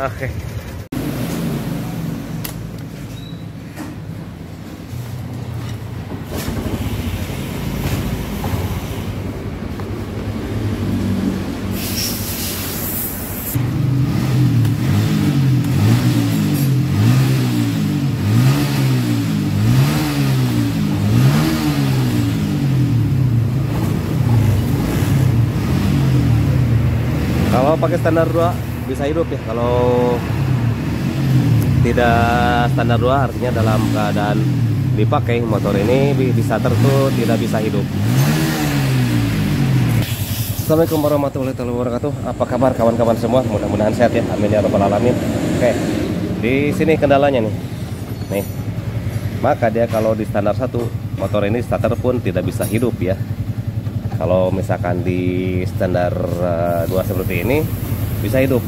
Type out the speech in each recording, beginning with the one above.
Oke. Kalau pakai standar 2 bisa hidup ya. Kalau tidak standar 2 artinya dalam keadaan dipakai motor ini di starter tuh tidak bisa hidup. Assalamualaikum warahmatullahi wabarakatuh. Apa kabar kawan-kawan semua? Mudah-mudahan sehat ya. Amin ya rabbal alamin. Oke. Di sini kendalanya nih. Nih. Maka dia kalau di standar 1 motor ini starter pun tidak bisa hidup ya. Kalau misalkan di standar 2 seperti ini bisa hidup.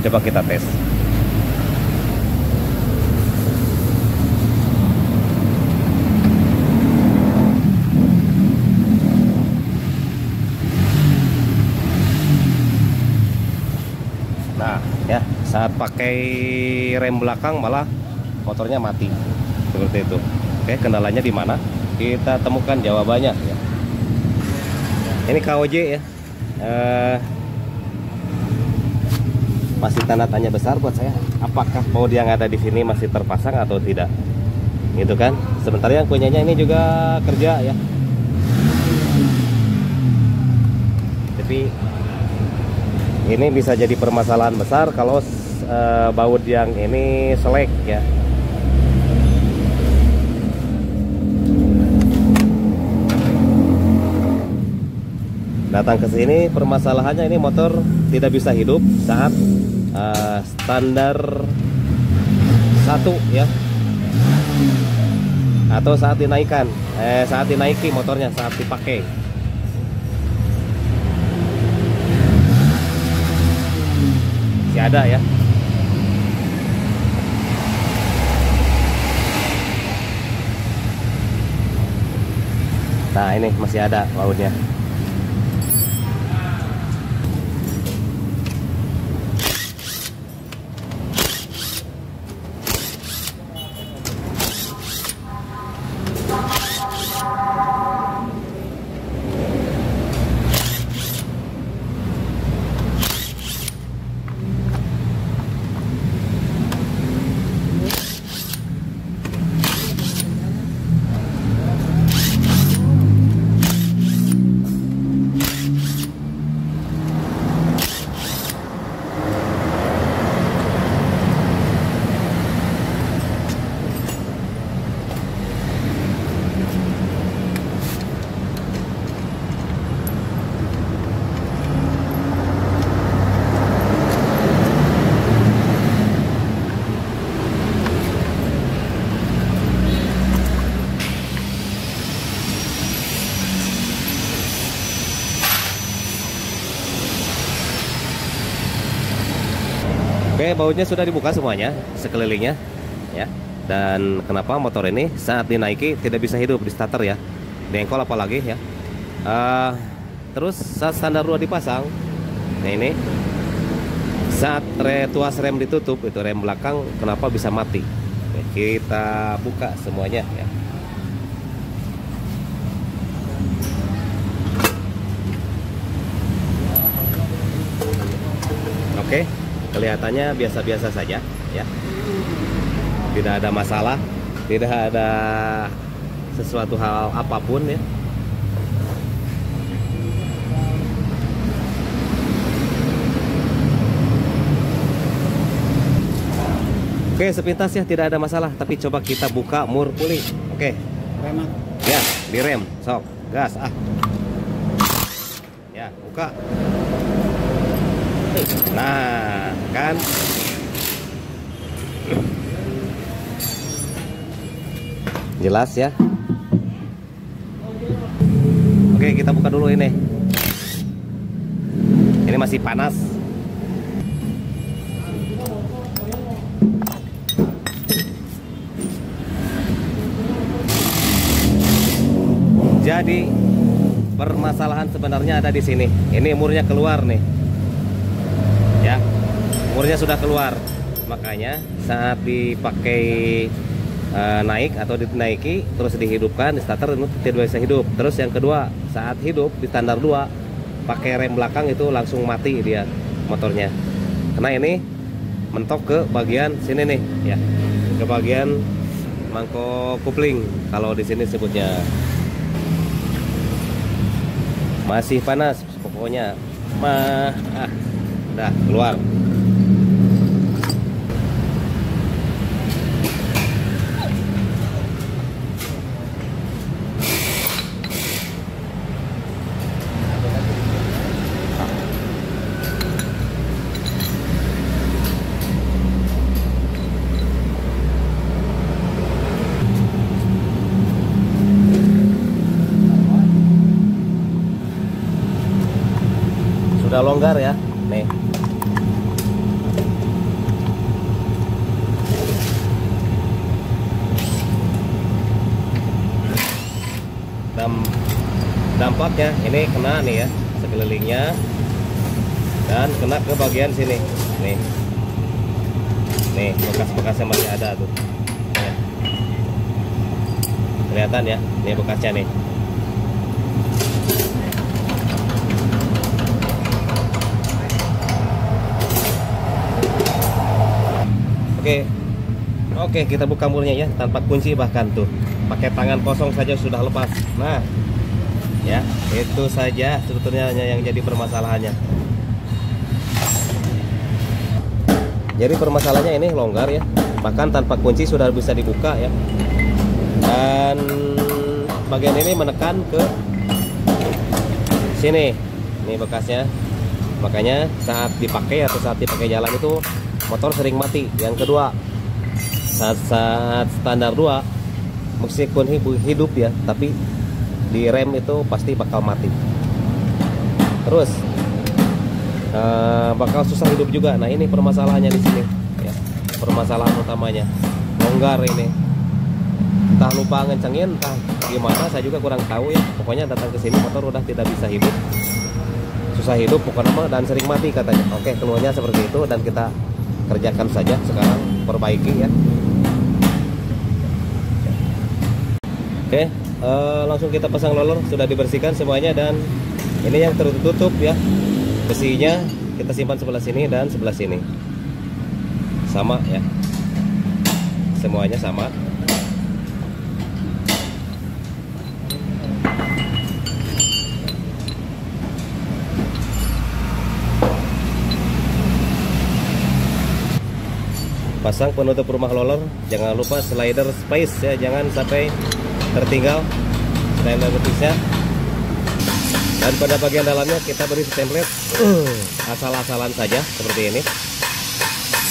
Coba kita tes. Nah, ya, saat pakai rem belakang malah motornya mati. Seperti itu. Oke, kendalanya di mana? Kita temukan jawabannya ya. Ini KOJ ya, masih tanda tanya besar buat saya. Apakah baut yang ada di sini masih terpasang atau tidak? Gitu kan. Sementara yang punyanya ini juga kerja ya. Tapi ini bisa jadi permasalahan besar kalau baut yang ini selek ya. Datang ke sini permasalahannya ini motor tidak bisa hidup saat standar 1 ya, atau saat dinaikkan saat dinaiki motornya saat dipakai. Masih ada ya. Nah ini masih ada bautnya. Oke, bautnya sudah dibuka semuanya sekelilingnya ya. Dan kenapa motor ini saat dinaiki tidak bisa hidup di starter ya, dengkol apalagi ya. Terus saat standar 2 dipasang, nah ini saat tuas rem ditutup, itu rem belakang kenapa bisa mati. Oke, kita buka semuanya ya. Oke, kelihatannya biasa-biasa saja ya. Tidak ada masalah, tidak ada sesuatu hal apapun ya. Oke, sepintas ya tidak ada masalah, tapi coba kita buka mur puli. Oke. Rem. Ya, direm. Sok, gas ah. Ya, buka. Nah, kan jelas ya. Oke, kita buka dulu ini. Ini masih panas. Jadi permasalahan sebenarnya ada di sini. Ini murnya keluar nih. Ya, bornya sudah keluar. Makanya saat dipakai naik atau dinaiki terus dihidupkan di starter itu tidak bisa hidup. Terus yang kedua, saat hidup di standar 2 pakai rem belakang itu langsung mati dia motornya. Karena ini mentok ke bagian sini nih ya, ke bagian mangkok kupling kalau di sini sebutnya. Masih panas pokoknya. Udah keluar. Sudah longgar ya, nih. Dampaknya ini kena nih ya, sekelilingnya, dan kena ke bagian sini, nih. Nih bekas-bekasnya masih ada tuh. Ya. Kelihatan ya, ini bekasnya nih. Oke, kita buka murnya ya, tanpa kunci bahkan tuh. Pakai tangan kosong saja sudah lepas. Nah, ya, itu saja sebetulnya yang jadi permasalahannya. Jadi permasalahannya ini longgar ya, bahkan tanpa kunci sudah bisa dibuka ya. Dan bagian ini menekan ke sini. Ini bekasnya. Makanya saat dipakai atau saat dipakai jalan itu motor sering mati. Yang kedua, saat standar 2 meskipun hidup ya, tapi di rem itu pasti bakal mati. Terus bakal susah hidup juga. Nah, ini permasalahannya di sini ya. Permasalahan utamanya longgar ini. Entah lupa ngencengin, entah gimana, saya juga kurang tahu ya. Pokoknya datang ke sini motor udah tidak bisa hidup. Susah hidup pokoknya dan sering mati katanya. Oke, keluarnya seperti itu dan kita kerjakan saja sekarang, perbaiki ya. Oke, langsung kita pasang roller, sudah dibersihkan semuanya dan ini yang tertutup ya. Besinya kita simpan sebelah sini dan sebelah sini. Sama ya. Semuanya sama. Pasang penutup rumah roller, jangan lupa slider space ya, jangan sampai tertinggal slider space-nya. Dan pada bagian dalamnya kita beri template asal-asalan saja seperti ini,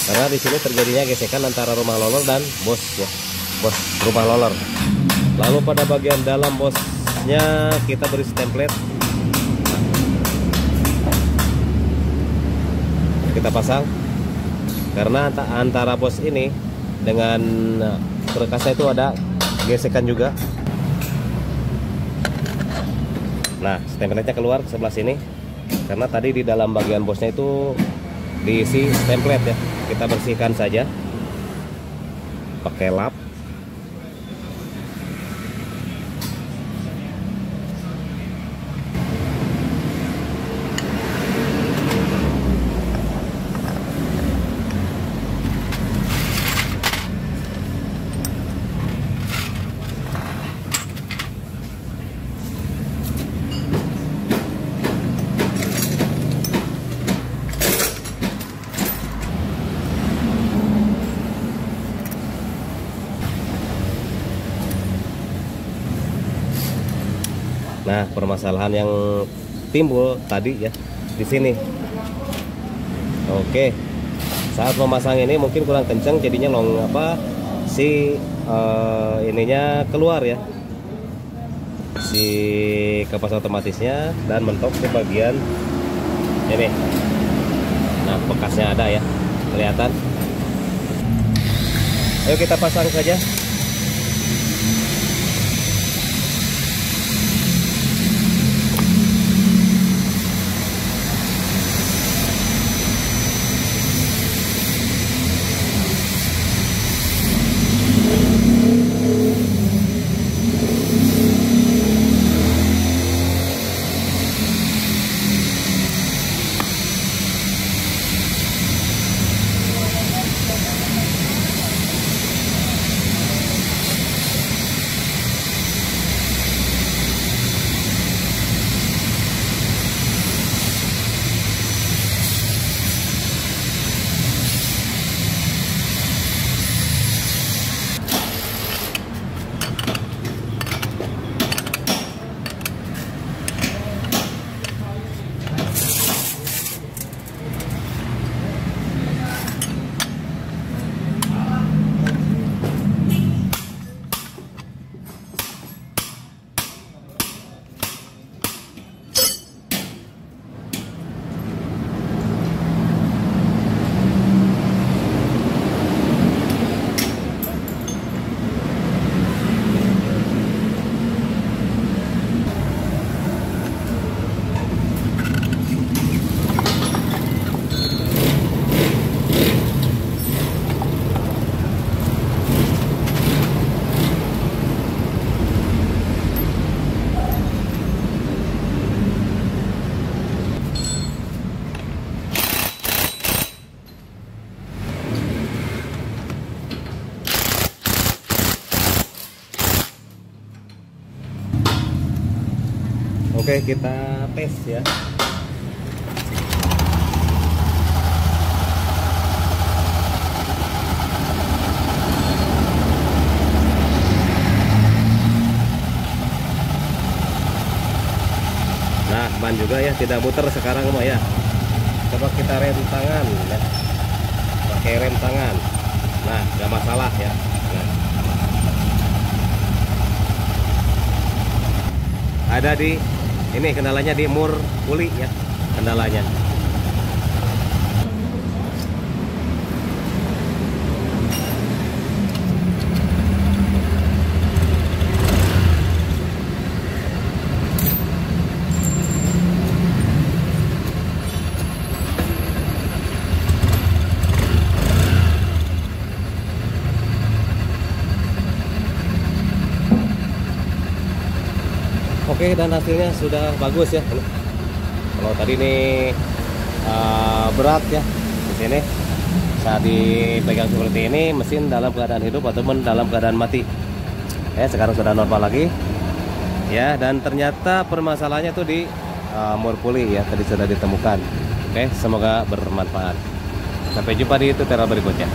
karena di sini terjadinya gesekan antara rumah roller dan bos ya, bos rumah roller. Lalu pada bagian dalam bosnya kita beri template, kita pasang. Karena antara bos ini dengan perkasnya itu ada gesekan juga. Nah, template-nya keluar ke sebelah sini. Karena tadi di dalam bagian bosnya itu diisi template ya. Kita bersihkan saja pakai lap. Nah, permasalahan yang timbul tadi ya di sini. Oke, saat memasang ini mungkin kurang kencang, jadinya ininya keluar ya, si kapas otomatisnya, dan mentok ke bagian ini. Nah, bekasnya ada ya, kelihatan. Ayo kita pasang saja. Oke, kita tes ya. Nah, ban juga ya tidak muter sekarang mah ya. Coba kita rem tangan ya. Pakai rem tangan. Nah, nggak masalah ya. Nah. Ada di ini kendalanya di mur puli ya, kendalanya. Oke, dan hasilnya sudah bagus ya. Kalau tadi ini berat ya di sini, saat dipegang seperti ini mesin dalam keadaan hidup ataupun dalam keadaan mati. Ya, sekarang sudah normal lagi. Ya, dan ternyata permasalahannya tuh di mur puli ya, tadi sudah ditemukan. Oke, semoga bermanfaat. Sampai jumpa di tutorial berikutnya.